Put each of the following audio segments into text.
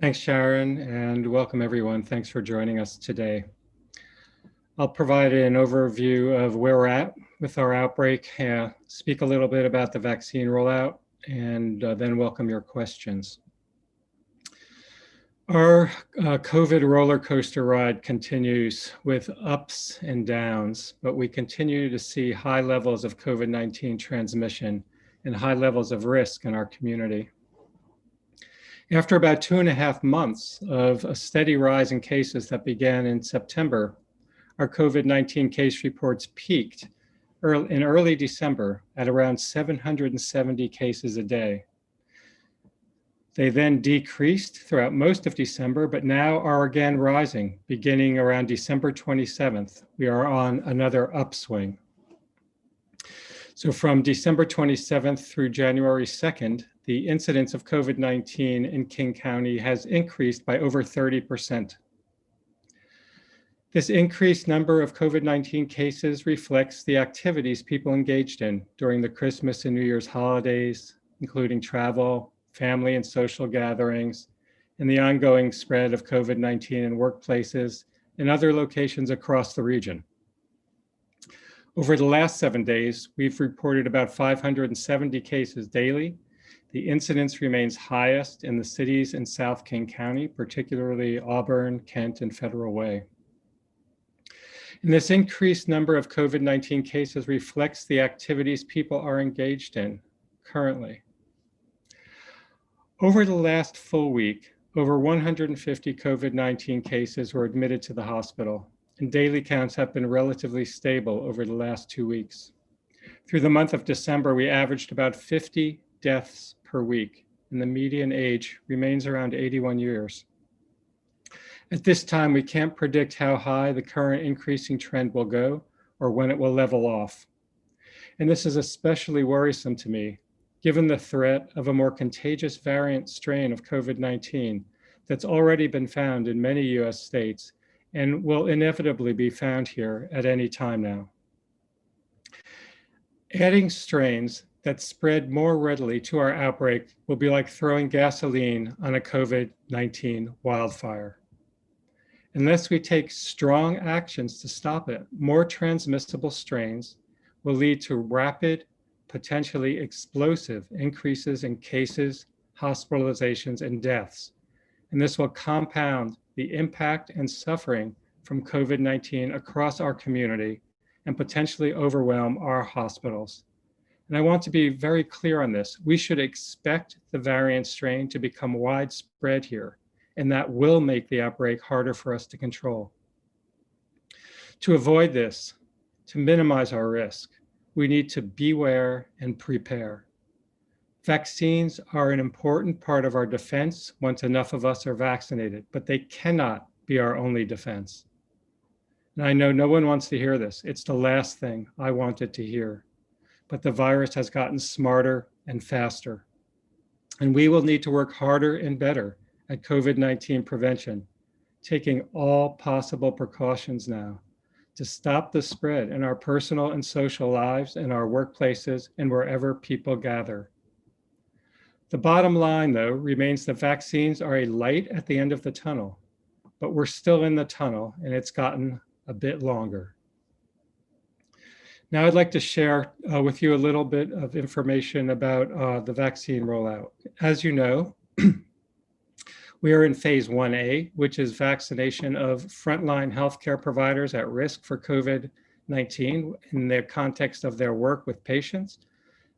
Thanks, Sharon, and welcome everyone. Thanks for joining us today. I'll provide an overview of where we're at with our outbreak, speak a little bit about the vaccine rollout, and then welcome your questions. Our COVID roller coaster ride continues with ups and downs, but we continue to see high levels of COVID-19 transmission and high levels of risk in our community. After about 2.5 months of a steady rise in cases that began in September, our COVID-19 case reports peaked in early December at around 770 cases a day. They then decreased throughout most of December, but now are again rising. Beginning around December 27th, we are on another upswing. So from December 27th through January 2nd, the incidence of COVID-19 in King County has increased by over 30%. This increased number of COVID-19 cases reflects the activities people engaged in during the Christmas and New Year's holidays, including travel, family and social gatherings, and the ongoing spread of COVID-19 in workplaces and other locations across the region. Over the last 7 days, we've reported about 570 cases daily. The incidence remains highest in the cities in South King County, particularly Auburn, Kent, and Federal Way. And this increased number of COVID-19 cases reflects the activities people are engaged in currently. Over the last full week, over 150 COVID-19 cases were admitted to the hospital, and daily counts have been relatively stable over the last 2 weeks. Through the month of December, we averaged about 50 deaths per week, and the median age remains around 81 years. At this time, we can't predict how high the current increasing trend will go or when it will level off. And this is especially worrisome to me, given the threat of a more contagious variant strain of COVID-19 that's already been found in many US states and will inevitably be found here at any time now. Adding strains that spread more readily to our outbreak will be like throwing gasoline on a COVID-19 wildfire. Unless we take strong actions to stop it, more transmissible strains will lead to rapid, potentially explosive increases in cases, hospitalizations, and deaths. And this will compound the impact and suffering from COVID-19 across our community and potentially overwhelm our hospitals. And I want to be very clear on this. We should expect the variant strain to become widespread here, and that will make the outbreak harder for us to control. To avoid this, to minimize our risk, we need to beware and prepare. Vaccines are an important part of our defense once enough of us are vaccinated, but they cannot be our only defense. And I know no one wants to hear this. It's the last thing I wanted to hear. But the virus has gotten smarter and faster. And we will need to work harder and better at COVID-19 prevention, taking all possible precautions now to stop the spread in our personal and social lives, in our workplaces, and wherever people gather. The bottom line, though, remains that vaccines are a light at the end of the tunnel, but we're still in the tunnel, and it's gotten a bit longer. Now I'd like to share with you a little bit of information about the vaccine rollout. As you know, we are in phase 1A, which is vaccination of frontline healthcare providers at risk for COVID-19 in the context of their work with patients,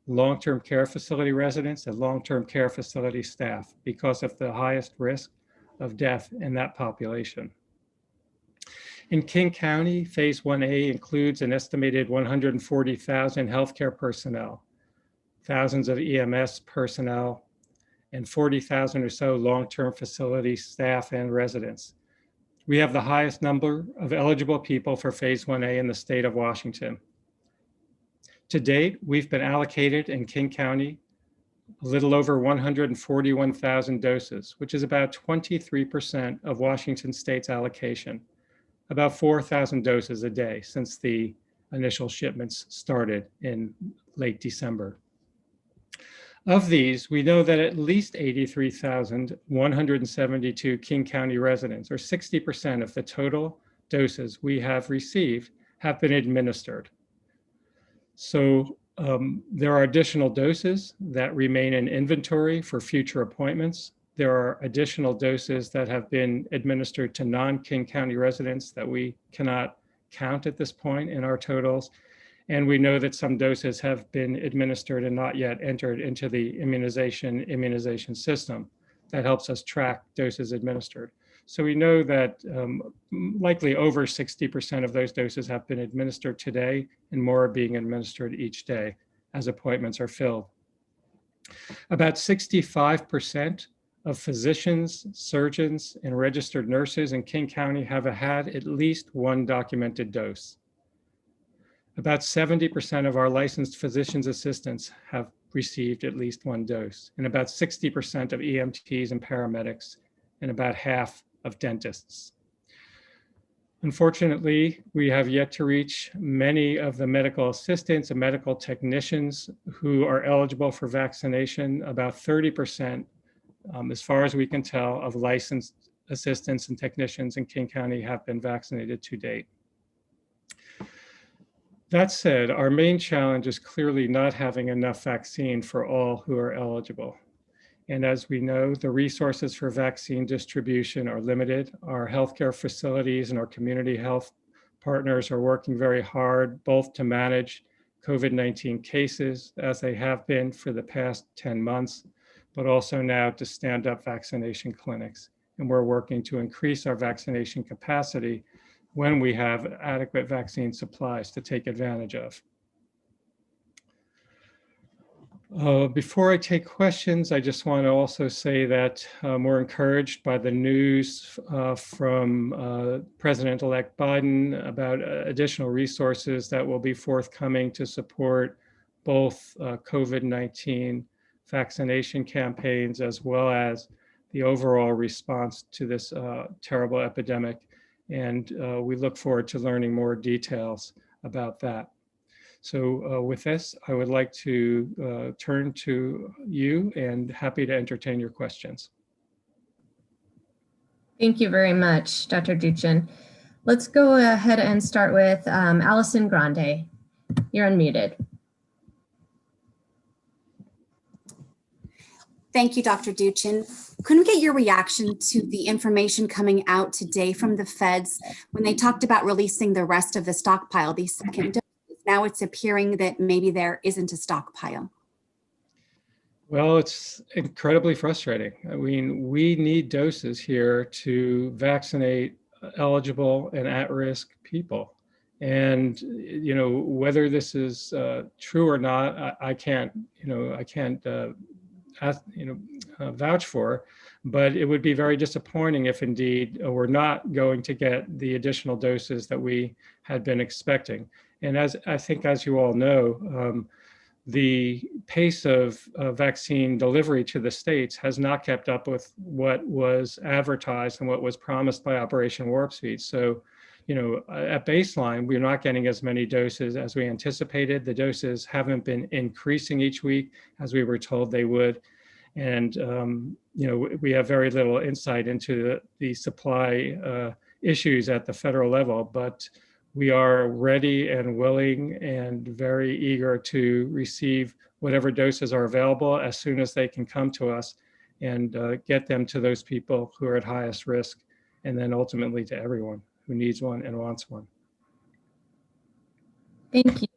long-term care facility residents, and long-term care facility staff because of the highest risk of death in that population. In King County, phase 1A includes an estimated 140,000 healthcare personnel, thousands of EMS personnel, and 40,000 or so long-term facility staff and residents. We have the highest number of eligible people for phase 1A in the state of Washington. To date, we've been allocated in King County a little over 141,000 doses, which is about 23% of Washington state's allocation, about 4,000 doses a day since the initial shipments started in late December. Of these, we know that at least 83,172 King County residents, or 60% of the total doses we have received, have been administered. So there are additional doses that remain in inventory for future appointments. There are additional doses that have been administered to non-King County residents that we cannot count at this point in our totals. And we know that some doses have been administered and not yet entered into the immunization system that helps us track doses administered. So we know that likely over 60% of those doses have been administered today, and more are being administered each day as appointments are filled. About 65% of physicians, surgeons, and registered nurses in King County have had at least one documented dose. About 70% of our licensed physician's assistants have received at least one dose, and about 60% of EMTs and paramedics, and about half of dentists. Unfortunately, we have yet to reach many of the medical assistants and medical technicians who are eligible for vaccination. About 30%, as far as we can tell, of licensed assistants and technicians in King County have been vaccinated to date. That said, our main challenge is clearly not having enough vaccine for all who are eligible. And as we know, the resources for vaccine distribution are limited. Our healthcare facilities and our community health partners are working very hard, both to manage COVID-19 cases, as they have been for the past 10 months, but also now to stand up vaccination clinics. And we're working to increase our vaccination capacity when we have adequate vaccine supplies to take advantage of. Before I take questions, I just want to also say that we're encouraged by the news from President-elect Biden about additional resources that will be forthcoming to support both COVID-19 vaccination campaigns as well as the overall response to this terrible epidemic. And we look forward to learning more details about that. So with this, I would like to turn to you and happy to entertain your questions. Thank you very much, Dr. Duchin. Let's go ahead and start with Allison Grande. You're unmuted. Thank you, Dr. Duchin. Couldn't we get your reaction to the information coming out today from the feds when they talked about releasing the rest of the stockpile, these second doses? Now it's appearing that maybe there isn't a stockpile. Well, it's incredibly frustrating. I mean, we need doses here to vaccinate eligible and at-risk people. And, you know, whether this is true or not, I can't vouch for, but it would be very disappointing if indeed we're not going to get the additional doses that we had been expecting. And as I think, as you all know, the pace of vaccine delivery to the states has not kept up with what was advertised and what was promised by Operation Warp Speed. So, you know, at baseline, we're not getting as many doses as we anticipated. The doses haven't been increasing each week as we were told they would. And, you know, we have very little insight into the supply issues at the federal level, but we are ready and willing and very eager to receive whatever doses are available as soon as they can come to us and get them to those people who are at highest risk, and then ultimately to everyone who needs one and wants one. Thank you.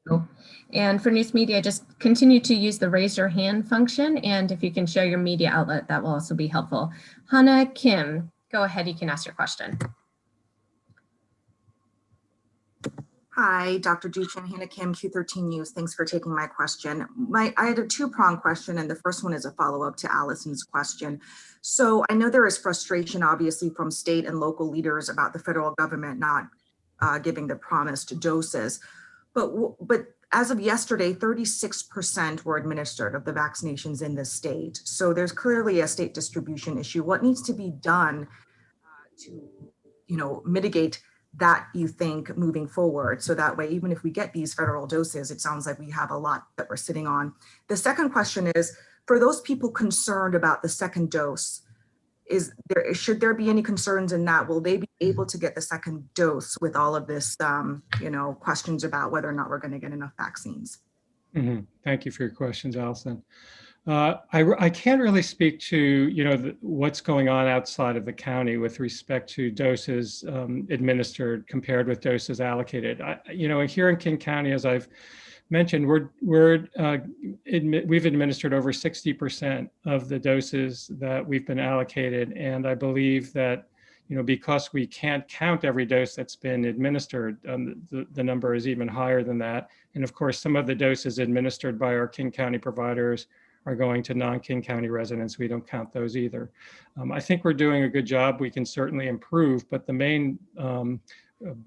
And for news media, just continue to use the raise your hand function. And if you can share your media outlet, that will also be helpful. Hannah Kim, go ahead, you can ask your question. Hi, Dr. Duchin, Hannah Kim, Q13 News. Thanks for taking my question. I had a two-pronged question, and the first one is a follow-up to Allison's question. So I know there is frustration, obviously, from state and local leaders about the federal government not giving the promised doses. But as of yesterday, 36% were administered of the vaccinations in the state. So there's clearly a state distribution issue. What needs to be done to, you know, mitigate that, you think, moving forward, so that way, even if we get these federal doses, it sounds like we have a lot that we're sitting on. The second question is, for those people concerned about the second dose, should there be any concerns in that? Will they be able to get the second dose with all of this, questions about whether or not we're going to get enough vaccines? Thank you for your questions, Allison. I can't really speak to, what's going on outside of the county with respect to doses administered compared with doses allocated. Here in King County, as I've mentioned, we've administered over 60% of the doses that we've been allocated. And I believe that, because we can't count every dose that's been administered, the number is even higher than that. And of course, some of the doses administered by our King County providers are going to non-King County residents. We don't count those either. I think we're doing a good job. We can certainly improve, but the main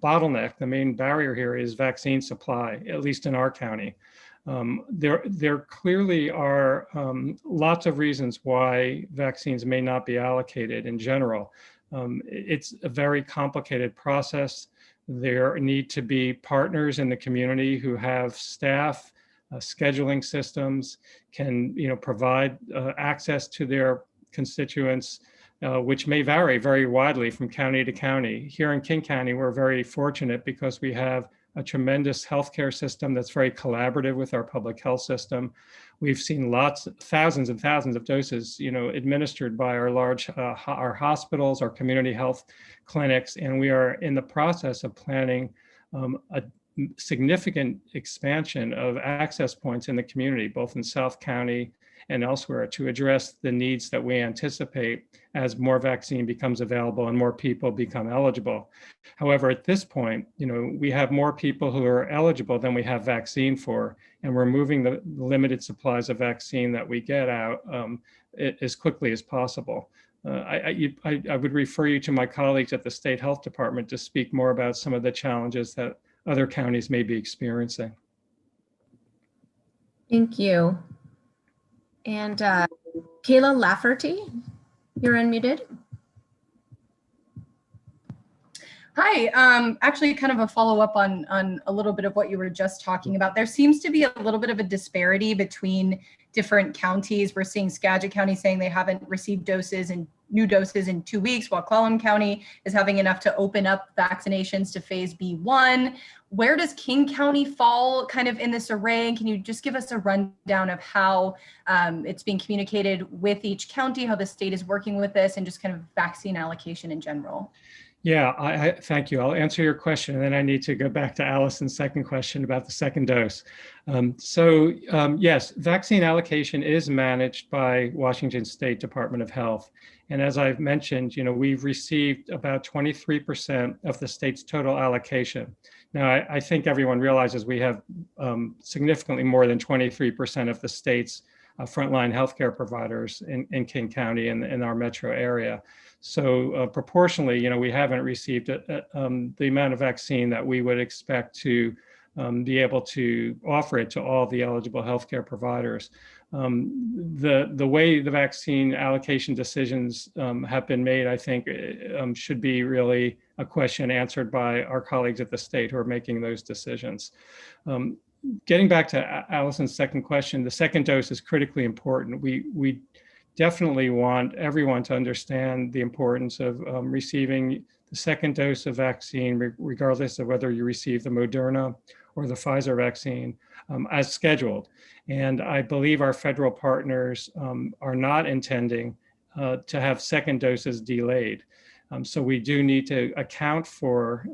bottleneck, the main barrier here is vaccine supply, at least in our county. There clearly are lots of reasons why vaccines may not be allocated in general. It's a very complicated process. There need to be partners in the community who have staff, scheduling systems, can provide access to their constituents, which may vary very widely from county to county. Here in King County, we're very fortunate because we have a tremendous healthcare system that's very collaborative with our public health system. We've seen thousands and thousands of doses, administered by our hospitals, our community health clinics, and we are in the process of planning a significant expansion of access points in the community, both in South County and elsewhere, to address the needs that we anticipate as more vaccine becomes available and more people become eligible. However, at this point, we have more people who are eligible than we have vaccine for, and we're moving the limited supplies of vaccine that we get out as quickly as possible. I would refer you to my colleagues at the State Health Department to speak more about some of the challenges that other counties may be experiencing. Thank you. And Kayla Lafferty, you're unmuted. Hi, actually kind of a follow-up on a little bit of what you were just talking about. There seems to be a little bit of a disparity between different counties. We're seeing Skagit County saying they haven't received new doses in 2 weeks, while Clallam County is having enough to open up vaccinations to phase B1. Where does King County fall kind of in this array? Can you just give us a rundown of how it's being communicated with each county, how the state is working with this, and just kind of vaccine allocation in general? Yeah, I thank you. I'll answer your question, and then I need to go back to Allison's second question about the second dose. Yes, vaccine allocation is managed by Washington State Department of Health. And as I've mentioned, we've received about 23% of the state's total allocation. Now, I think everyone realizes we have significantly more than 23% of the state's frontline healthcare providers in King County and in our metro area. So proportionally, we haven't received the amount of vaccine that we would expect to be able to offer it to all the eligible healthcare providers. The way the vaccine allocation decisions have been made, I think, should be really a question answered by our colleagues at the state who are making those decisions. Getting back to Allison's second question, the second dose is critically important. We definitely want everyone to understand the importance of receiving the second dose of vaccine, regardless of whether you receive the Moderna or the Pfizer vaccine, as scheduled. And I believe our federal partners are not intending to have second doses delayed. So we do need to account for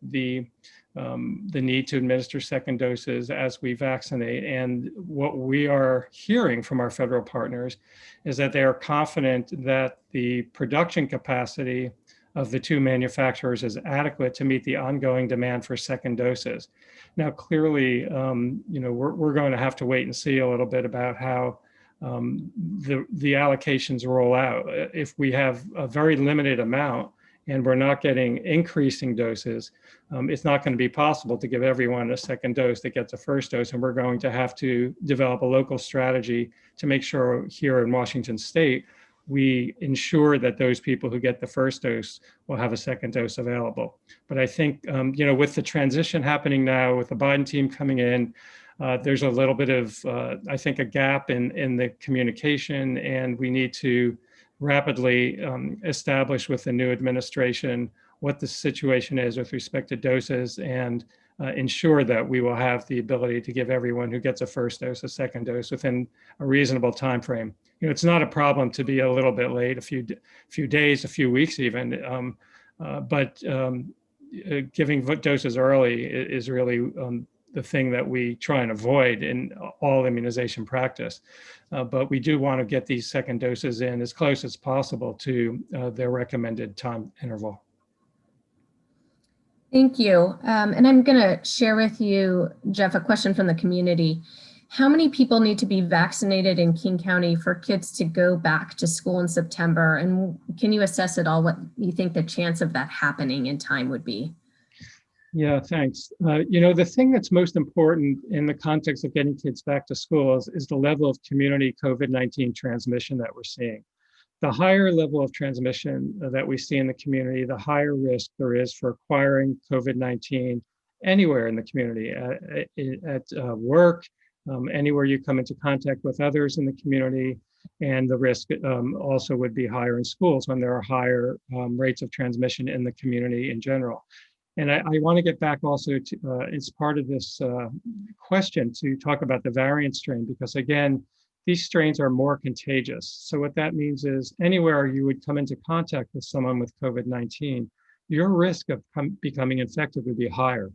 the need to administer second doses as we vaccinate. And what we are hearing from our federal partners is that they are confident that the production capacity of the two manufacturers is adequate to meet the ongoing demand for second doses. Now, clearly, we're going to have to wait and see a little bit about how the allocations roll out. If we have a very limited amount and we're not getting increasing doses, it's not going to be possible to give everyone a second dose that gets a first dose. And we're going to have to develop a local strategy to make sure here in Washington State, we ensure that those people who get the first dose will have a second dose available. But I think, with the transition happening now, with the Biden team coming in, There's a little bit of, I think, a gap in the communication, and we need to rapidly establish with the new administration what the situation is with respect to doses, and ensure that we will have the ability to give everyone who gets a first dose a second dose within a reasonable time frame. It's not a problem to be a little bit late, a few days, a few weeks even, but giving doses early is really the thing that we try and avoid in all immunization practice. But we do want to get these second doses in as close as possible to their recommended time interval. Thank you. And I'm going to share with you, Jeff, a question from the community. How many people need to be vaccinated in King County for kids to go back to school in September? And can you assess at all what you think the chance of that happening in time would be? Yeah, thanks. The thing that's most important in the context of getting kids back to school is the level of community COVID-19 transmission that we're seeing. The higher level of transmission that we see in the community, the higher risk there is for acquiring COVID-19 anywhere in the community, at work, anywhere you come into contact with others in the community. And the risk also would be higher in schools when there are higher rates of transmission in the community in general. And I want to get back also to, as part of this question, to talk about the variant strain, because again, these strains are more contagious. So what that means is anywhere you would come into contact with someone with COVID-19, your risk of becoming infected would be higher.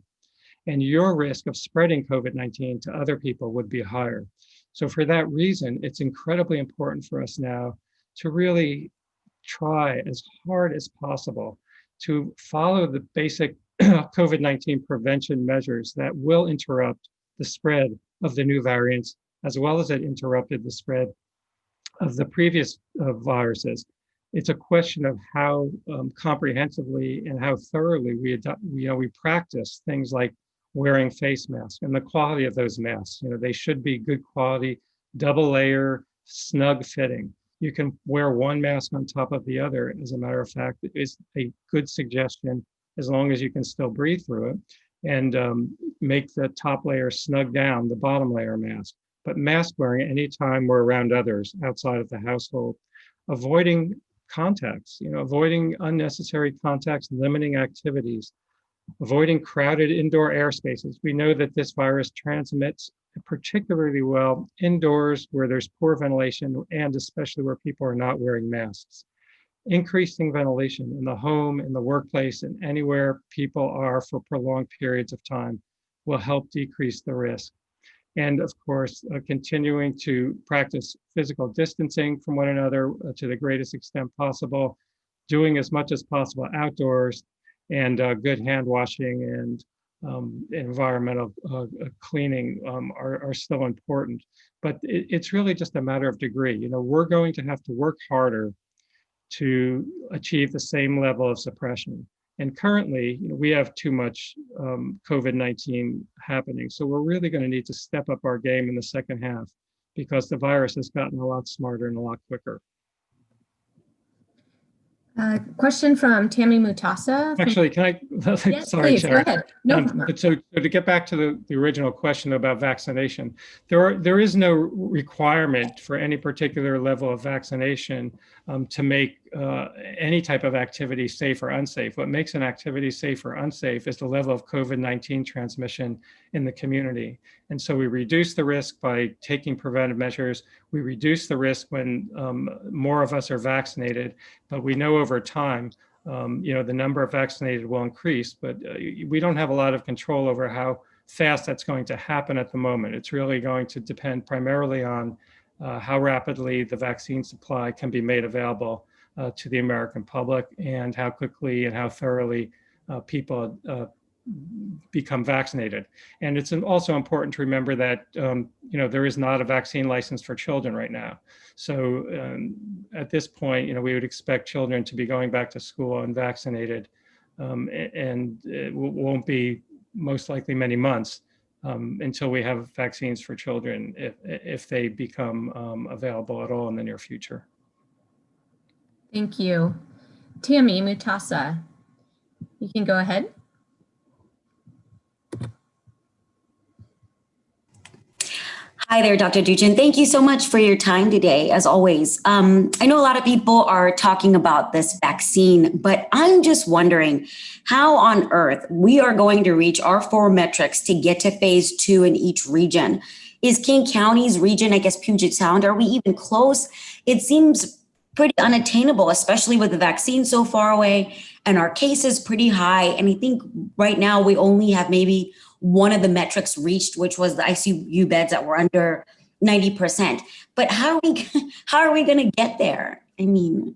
And your risk of spreading COVID-19 to other people would be higher. So for that reason, it's incredibly important for us now to really try as hard as possible to follow the basic COVID-19 prevention measures that will interrupt the spread of the new variants, as well as it interrupted the spread of the previous viruses. It's a question of how comprehensively and how thoroughly we practice things like wearing face masks and the quality of those masks. They should be good quality, double layer, snug fitting. You can wear one mask on top of the other. As a matter of fact, it is a good suggestion as long as you can still breathe through it, and make the top layer snug down the bottom layer mask. But mask wearing anytime we're around others outside of the household, avoiding contacts, avoiding unnecessary contacts, limiting activities, avoiding crowded indoor air spaces. We know that this virus transmits particularly well indoors where there's poor ventilation, and especially where people are not wearing masks. Increasing ventilation in the home, in the workplace, and anywhere people are for prolonged periods of time will help decrease the risk. And of course, continuing to practice physical distancing from one another to the greatest extent possible, doing as much as possible outdoors, and good hand washing and environmental cleaning are still important. But it's really just a matter of degree. We're going to have to work harder to achieve the same level of suppression. And currently, we have too much COVID-19 happening. So we're really going to need to step up our game in the second half, because the virus has gotten a lot smarter and a lot quicker. Question from Tammy Mutasa. Actually, can I? Yes, sorry, please, Chair. go ahead. No. So to get back to the original question about vaccination, there is no requirement for any particular level of vaccination to make any type of activity safe or unsafe. What makes an activity safe or unsafe is the level of COVID-19 transmission in the community. And so we reduce the risk by taking preventive measures. We reduce the risk when more of us are vaccinated, but we know over time, the number of vaccinated will increase, but we don't have a lot of control over how fast that's going to happen at the moment. It's really going to depend primarily on how rapidly the vaccine supply can be made available to the American public, and how quickly and how thoroughly people become vaccinated. And it's also important to remember that there is not a vaccine license for children right now. So at this point, we would expect children to be going back to school unvaccinated, and it won't be most likely many months until we have vaccines for children, if they become available at all in the near future. Thank you. Tammy Mutasa, you can go ahead. Hi there, Dr. Duchin. Thank you so much for your time today, as always. I know a lot of people are talking about this vaccine, but I'm just wondering how on earth we are going to reach our 4 metrics to get to phase 2 in each region. Is King County's region, I guess Puget Sound, are we even close? It seems pretty unattainable, especially with the vaccine so far away and our cases pretty high. And I think right now we only have maybe one of the metrics reached, which was the ICU beds that were under 90%. But how are we going to get there? I mean,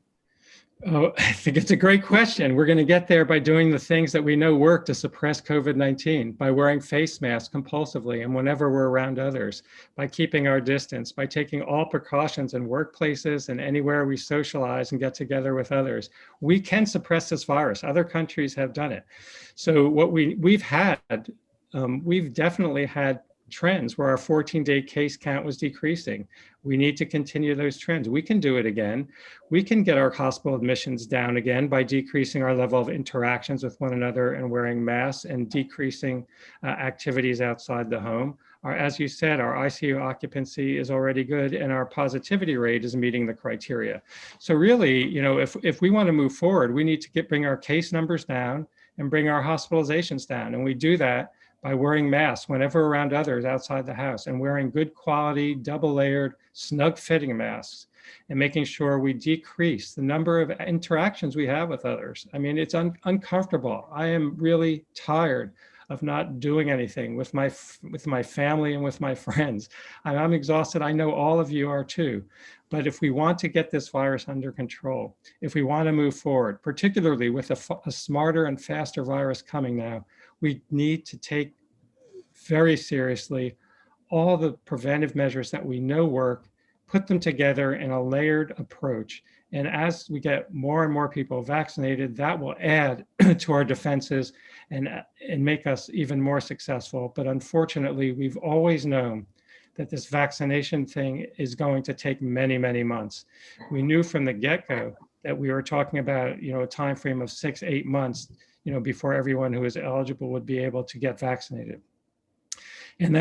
Oh, I think it's a great question. We're going to get there by doing the things that we know work to suppress COVID-19, by wearing face masks compulsively and whenever we're around others, by keeping our distance, by taking all precautions in workplaces and anywhere we socialize and get together with others. We can suppress this virus. Other countries have done it. So what we've definitely had trends where our 14-day case count was decreasing. We need to continue those trends. We can do it again. We can get our hospital admissions down again by decreasing our level of interactions with one another and wearing masks and decreasing activities outside the home. As you said, our ICU occupancy is already good and our positivity rate is meeting the criteria. So really, if we want to move forward, we need to bring our case numbers down and bring our hospitalizations down. And we do that by wearing masks whenever around others outside the house and wearing good quality, double layered, snug fitting masks and making sure we decrease the number of interactions we have with others. I mean, it's uncomfortable. I am really tired of not doing anything with my family and with my friends. I'm exhausted. I know all of you are too. But if we want to get this virus under control, if we want to move forward, particularly with a smarter and faster virus coming now, we need to take very seriously all the preventive measures that we know work, put them together in a layered approach. And as we get more and more people vaccinated, that will add to our defenses and make us even more successful. But unfortunately, we've always known that this vaccination thing is going to take many, many months. We knew from the get-go that we were talking about, a time frame of 6-8 months, before everyone who is eligible would be able to get vaccinated. And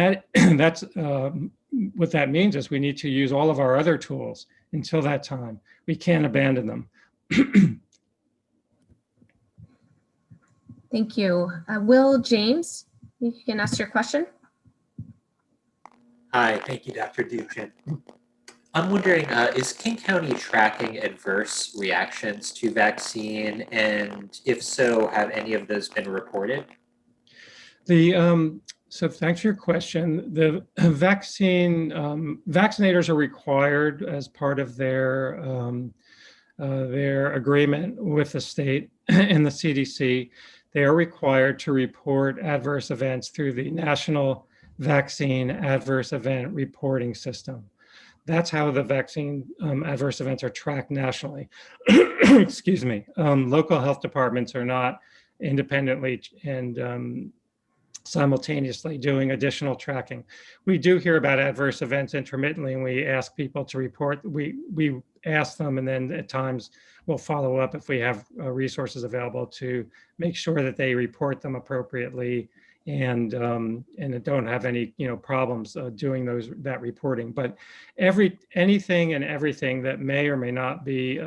that's what that means is we need to use all of our other tools until that time. We can't abandon them. Thank you. Will James, you can ask your question. Hi, thank you, Dr. Duchin. I'm wondering, is King County tracking adverse reactions to vaccine? And if so, have any of those been reported? So thanks for your question. The vaccine, vaccinators are required as part of their agreement with the state and the CDC. They are required to report adverse events through the National Vaccine Adverse Event Reporting System. That's how the vaccine adverse events are tracked nationally. Excuse me. Local health departments are not independently and simultaneously doing additional tracking. We do hear about adverse events intermittently, and we ask people to report. We ask them, and then at times we'll follow up if we have resources available to make sure that they report them appropriately and don't have any problems doing that reporting. But anything and everything that may or may not be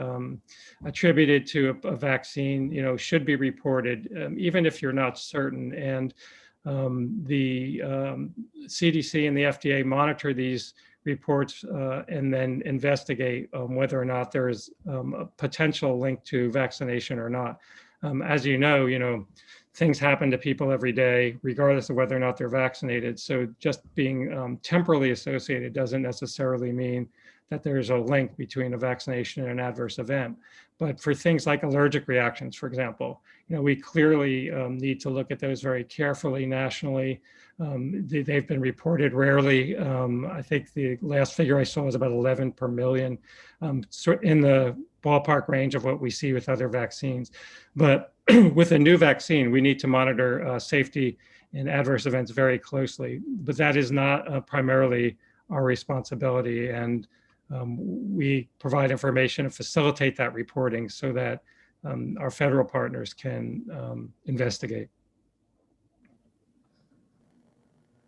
attributed to a vaccine, should be reported, even if you're not certain. And the CDC and the FDA monitor these reports and then investigate whether or not there is a potential link to vaccination or not. As you know, things happen to people every day, regardless of whether or not they're vaccinated. So just being temporally associated doesn't necessarily mean that there's a link between a vaccination and an adverse event. But for things like allergic reactions, for example, we clearly need to look at those very carefully nationally. They've been reported rarely. I think the last figure I saw was about 11 per million, in the ballpark range of what we see with other vaccines. But with a new vaccine, we need to monitor safety and adverse events very closely. But that is not primarily our responsibility. And we provide information and facilitate that reporting so that our federal partners can investigate.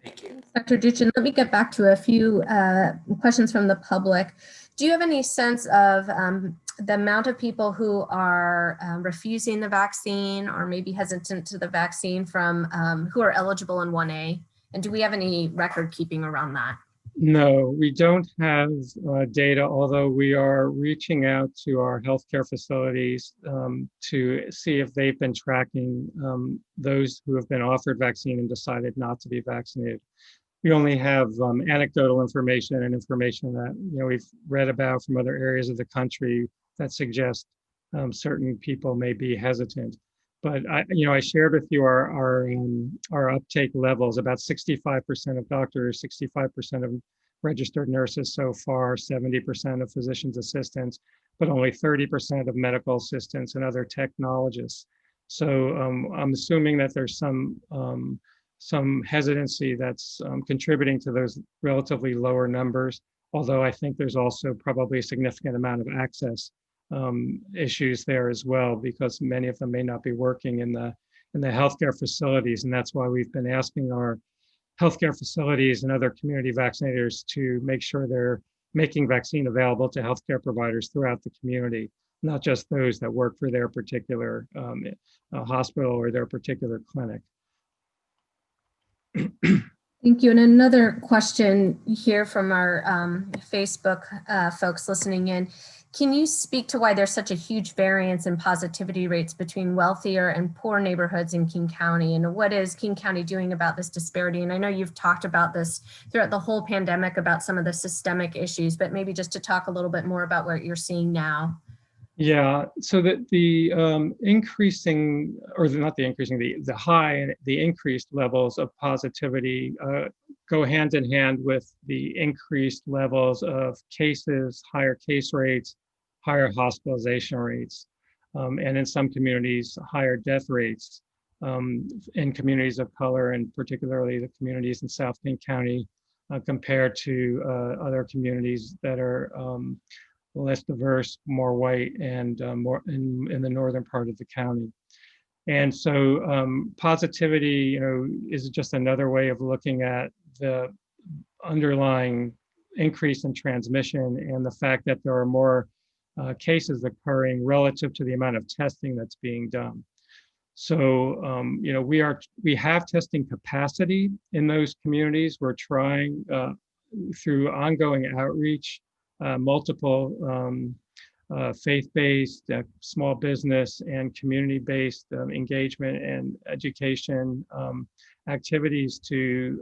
Thank you. Dr. Duchin, let me get back to a few questions from the public. Do you have any sense of the amount of people who are refusing the vaccine or maybe hesitant to the vaccine from who are eligible in 1A? And do we have any record keeping around that? No, we don't have data, although we are reaching out to our healthcare facilities to see if they've been tracking those who have been offered vaccine and decided not to be vaccinated. We only have anecdotal information and information that we've read about from other areas of the country that suggest certain people may be hesitant. But I shared with you our uptake levels. About 65% of doctors, 65% of registered nurses so far, 70% of physicians assistants, but only 30% of medical assistants and other technologists. So I'm assuming that there's some hesitancy that's contributing to those relatively lower numbers. Although I think there's also probably a significant amount of access issues there as well, because many of them may not be working in the healthcare facilities, and that's why we've been asking our healthcare facilities and other community vaccinators to make sure they're making vaccine available to healthcare providers throughout the community, not just those that work for their particular hospital or their particular clinic. Thank you. And another question here from our Facebook folks listening in. Can you speak to why there's such a huge variance in positivity rates between wealthier and poor neighborhoods in King County? And what is King County doing about this disparity? And I know you've talked about this throughout the whole pandemic about some of the systemic issues, but maybe just to talk a little bit more about what you're seeing now. Yeah, so that the increasing, or not the increasing, the high and the increased levels of positivity go hand in hand with the increased levels of cases, higher case rates, higher hospitalization rates, and in some communities, higher death rates. In communities of color, and particularly the communities in South King County, compared to other communities that are less diverse, more white, and more in the northern part of the county. And so positivity, is just another way of looking at the underlying increase in transmission and the fact that there are more cases occurring relative to the amount of testing that's being done. So, we have testing capacity in those communities. We're trying through ongoing outreach, multiple faith-based, small business, and community-based engagement and education activities to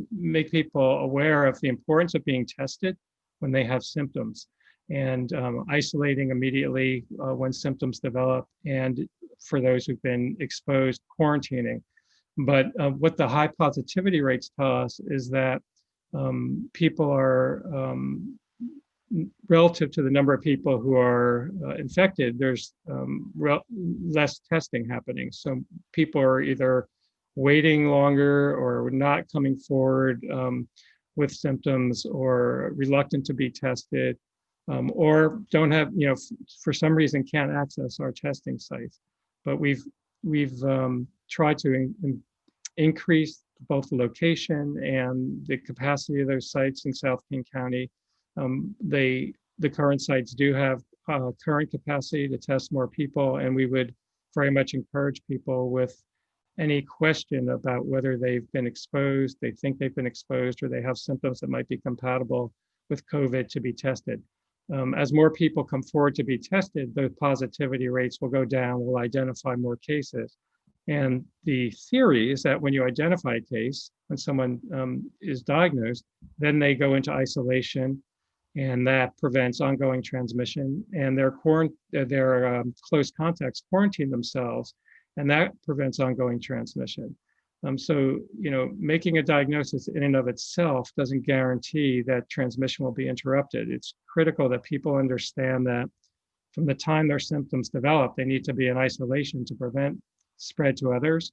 make people aware of the importance of being tested when they have symptoms, and isolating immediately when symptoms develop, and for those who've been exposed, quarantining. But what the high positivity rates tell us is that people are relative to the number of people who are infected, there's less testing happening. So people are either waiting longer or not coming forward with symptoms, or reluctant to be tested, or don't have, for some reason can't access our testing sites. But we've tried to increase both the location and the capacity of those sites in South King County. The current sites do have current capacity to test more people, and we would very much encourage people with any question about whether they've been exposed, they think they've been exposed, or they have symptoms that might be compatible with COVID to be tested. As more people come forward to be tested, the positivity rates will go down, we'll identify more cases. And the theory is that when you identify a case, when someone is diagnosed, then they go into isolation, and that prevents ongoing transmission, and their close contacts quarantine themselves, and that prevents ongoing transmission. So, making a diagnosis in and of itself doesn't guarantee that transmission will be interrupted. It's critical that people understand that from the time their symptoms develop, they need to be in isolation to prevent spread to others.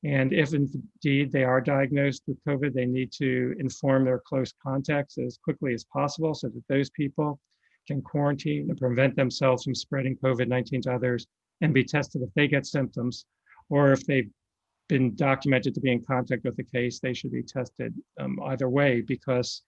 And if indeed they are diagnosed with COVID, they need to inform their close contacts as quickly as possible so that those people can quarantine and prevent themselves from spreading COVID-19 to others, and be tested if they get symptoms, or if they been documented to be in contact with the case, they should be tested either way, because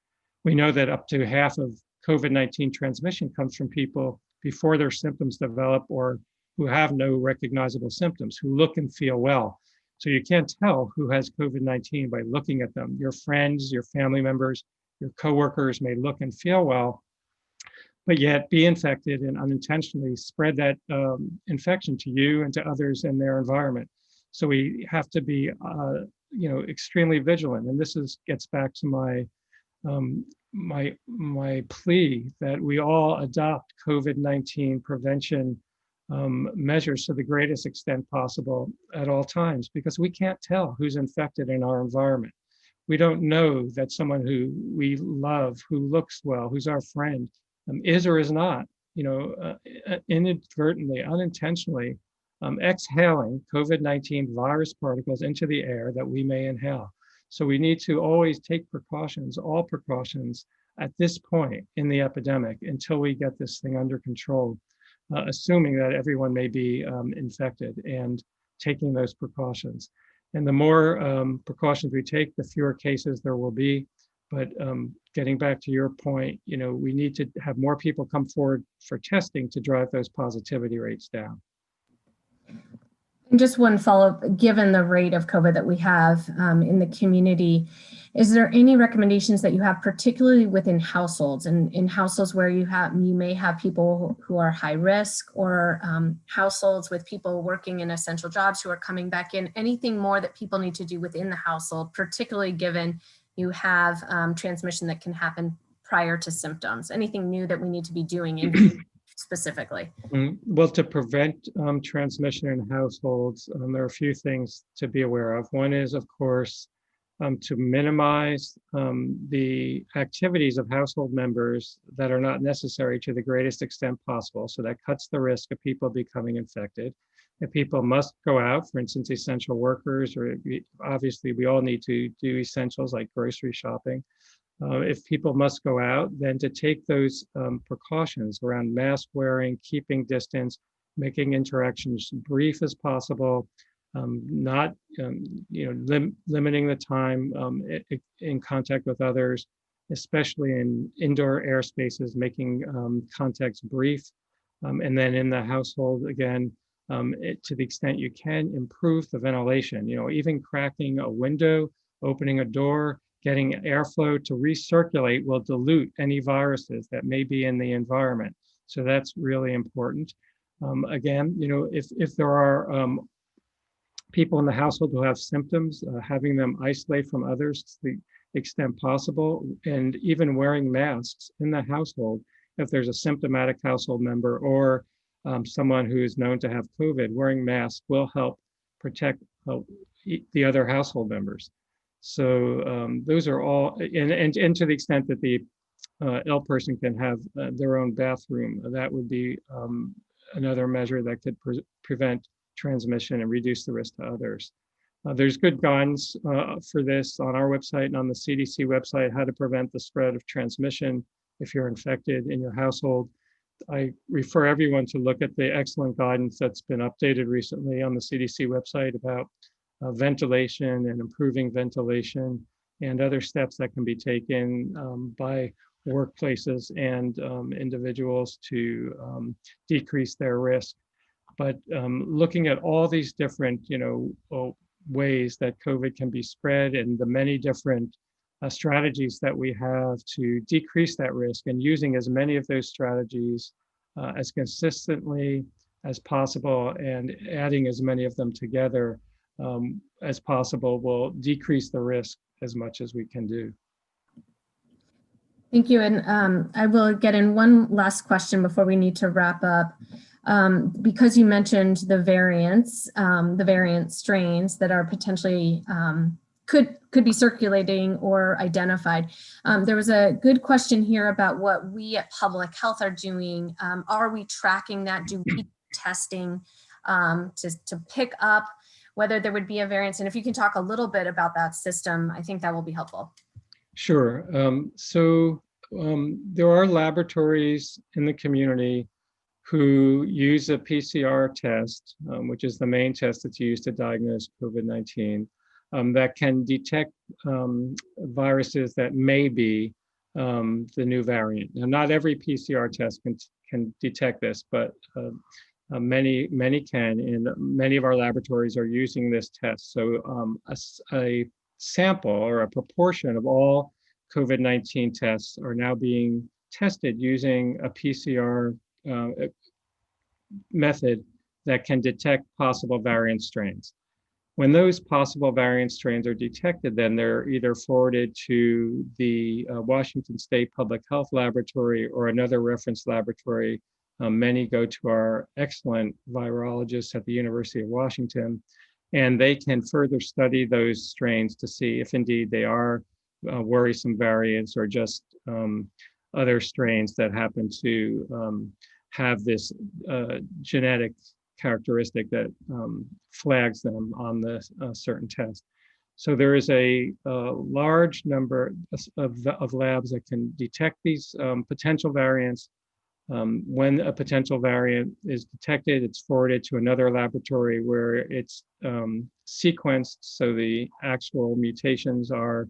we know that up to half of COVID-19 transmission comes from people before their symptoms develop or who have no recognizable symptoms, who look and feel well. So you can't tell who has COVID-19 by looking at them. Your friends, your family members, your coworkers may look and feel well, but yet be infected and unintentionally spread that infection to you and to others in their environment. So we have to be, extremely vigilant. And this gets back to my plea that we all adopt COVID-19 prevention measures to the greatest extent possible at all times, because we can't tell who's infected in our environment. We don't know that someone who we love, who looks well, who's our friend, is or is not, inadvertently, unintentionally exhaling COVID-19 virus particles into the air that we may inhale. So we need to always take precautions, all precautions at this point in the epidemic until we get this thing under control, assuming that everyone may be infected and taking those precautions. And the more precautions we take, the fewer cases there will be. But getting back to your point, we need to have more people come forward for testing to drive those positivity rates down. And just one follow-up, given the rate of COVID that we have in the community, is there any recommendations that you have, particularly within households and in households where you may have people who are high risk, or households with people working in essential jobs who are coming back in? Anything more that people need to do within the household, particularly given you have transmission that can happen prior to symptoms? Anything new that we need to be doing in specifically? Well, to prevent transmission in households, there are a few things to be aware of. One is, of course, to minimize the activities of household members that are not necessary to the greatest extent possible. So that cuts the risk of people becoming infected. If people must go out, for instance, essential workers, or obviously we all need to do essentials like grocery shopping. If people must go out, then to take those precautions around mask wearing, keeping distance, making interactions brief as possible, not limiting the time in contact with others, especially in indoor air spaces, making contacts brief, and then in the household again, to the extent you can, improve the ventilation. Even cracking a window, opening a door, getting airflow to recirculate will dilute any viruses that may be in the environment. So that's really important. Again, if there are people in the household who have symptoms, having them isolate from others to the extent possible, and even wearing masks in the household if there's a symptomatic household member or someone who is known to have COVID, wearing masks will help protect the other household members. So those are all, and to the extent that the ill person can have their own bathroom, that would be another measure that could prevent transmission and reduce the risk to others. There's good guidance for this on our website and on the CDC website, how to prevent the spread of transmission if you're infected in your household. I refer everyone to look at the excellent guidance that's been updated recently on the CDC website about ventilation and improving ventilation and other steps that can be taken by workplaces and individuals to decrease their risk. But looking at all these different, ways that COVID can be spread and the many different strategies that we have to decrease that risk, and using as many of those strategies as consistently as possible and adding as many of them together as possible will decrease the risk as much as we can do. Thank you. And I will get in one last question before we need to wrap up. Because you mentioned the variants, the variant strains that are potentially could be circulating or identified. There was a good question here about what we at Public Health are doing. Are we tracking that? Do we testing to pick up whether there would be a variance? And if you can talk a little bit about that system, I think that will be helpful. Sure. So there are laboratories in the community who use a PCR test, which is the main test that's used to diagnose COVID-19, that can detect viruses that may be the new variant. Now, not every PCR test can detect this, but many can, and many of our laboratories are using this test. So a sample or a proportion of all COVID-19 tests are now being tested using a PCR method that can detect possible variant strains. When those possible variant strains are detected, then they're either forwarded to the Washington State Public Health Laboratory or another reference laboratory. Many go to our excellent virologists at the University of Washington, and they can further study those strains to see if indeed they are worrisome variants or just other strains that happen to have this genetic characteristic that flags them on the certain test. So there is a large number of labs that can detect these potential variants. When a potential variant is detected, it's forwarded to another laboratory where it's sequenced, so the actual mutations are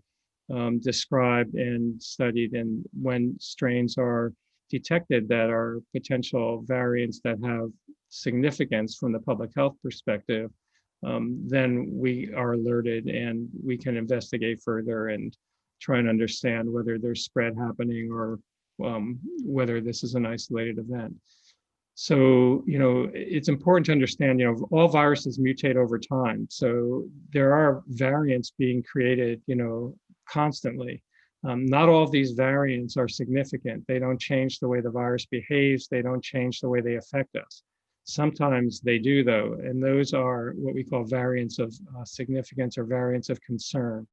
described and studied. And when strains are detected that are potential variants that have significance from the public health perspective, then we are alerted and we can investigate further and try and understand whether there's spread happening or whether this is an isolated event. So, it's important to understand, all viruses mutate over time. So there are variants being created, constantly. Not all of these variants are significant. They don't change the way the virus behaves. They don't change the way they affect us. Sometimes they do, though, and those are what we call variants of significance or variants of concern.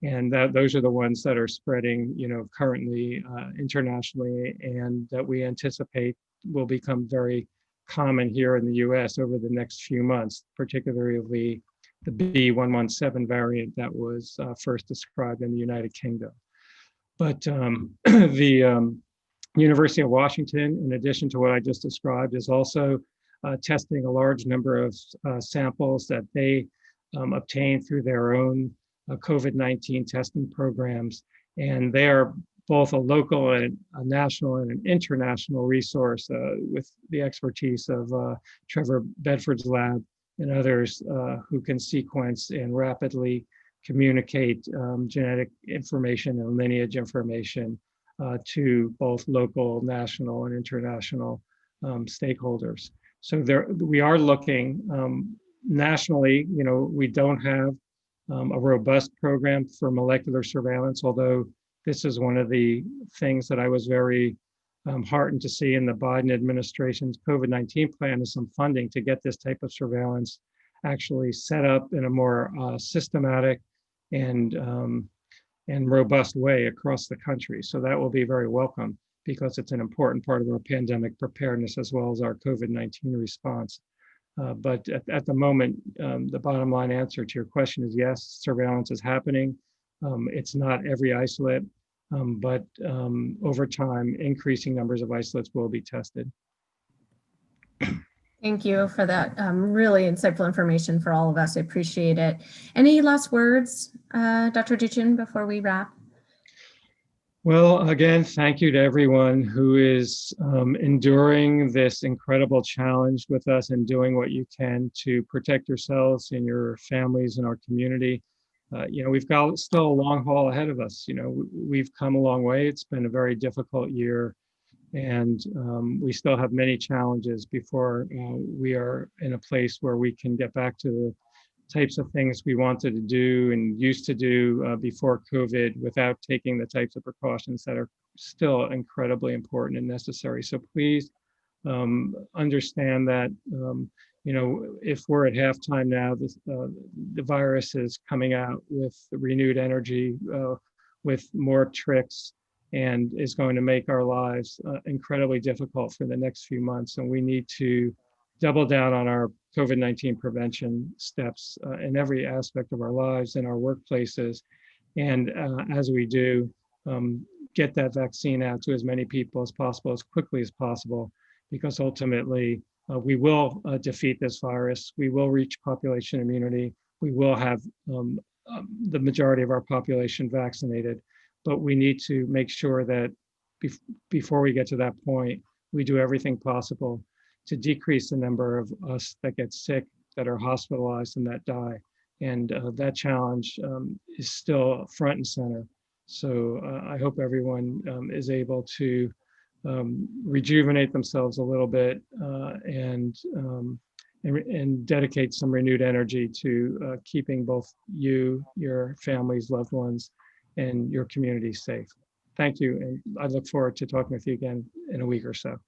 And those are the ones that are spreading, currently internationally, and that we anticipate will become very common here in the US over the next few months, particularly the B.1.1.7 variant that was first described in the United Kingdom. But the University of Washington, in addition to what I just described, is also testing a large number of samples that they obtain through their own COVID-19 testing programs. And they are both a local and a national and an international resource with the expertise of Trevor Bedford's lab and others who can sequence and rapidly communicate genetic information and lineage information to both local, national, and international stakeholders. So we are looking nationally. We don't have a robust program for molecular surveillance, although this is one of the things that I was very heartened to see in the Biden administration's COVID-19 plan, is some funding to get this type of surveillance actually set up in a more systematic and robust way across the country. So that will be very welcome, because it's an important part of our pandemic preparedness as well as our COVID-19 response. But at the moment, the bottom line answer to your question is yes, surveillance is happening. It's not every isolate, but over time, increasing numbers of isolates will be tested. Thank you for that really insightful information for all of us. I appreciate it. Any last words, Dr. Duchin, before we wrap? Well, again, thank you to everyone who is enduring this incredible challenge with us and doing what you can to protect yourselves and your families and our community. We've got still a long haul ahead of us. We've come a long way. It's been a very difficult year, and we still have many challenges before we are in a place where we can get back to the types of things we wanted to do and used to do before COVID, without taking the types of precautions that are still incredibly important and necessary. So please understand that, if we're at halftime now, the virus is coming out with renewed energy, with more tricks, and is going to make our lives incredibly difficult for the next few months. And we need to double down on our COVID-19 prevention steps in every aspect of our lives, in our workplaces. And as we do, get that vaccine out to as many people as possible, as quickly as possible, because ultimately we will defeat this virus. We will reach population immunity. We will have the majority of our population vaccinated, but we need to make sure that before we get to that point, we do everything possible to decrease the number of us that get sick, that are hospitalized, and that die. And that challenge is still front and center. So I hope everyone is able to rejuvenate themselves a little bit and dedicate some renewed energy to keeping both you, your families, loved ones, and your community safe. Thank you, and I look forward to talking with you again in a week or so.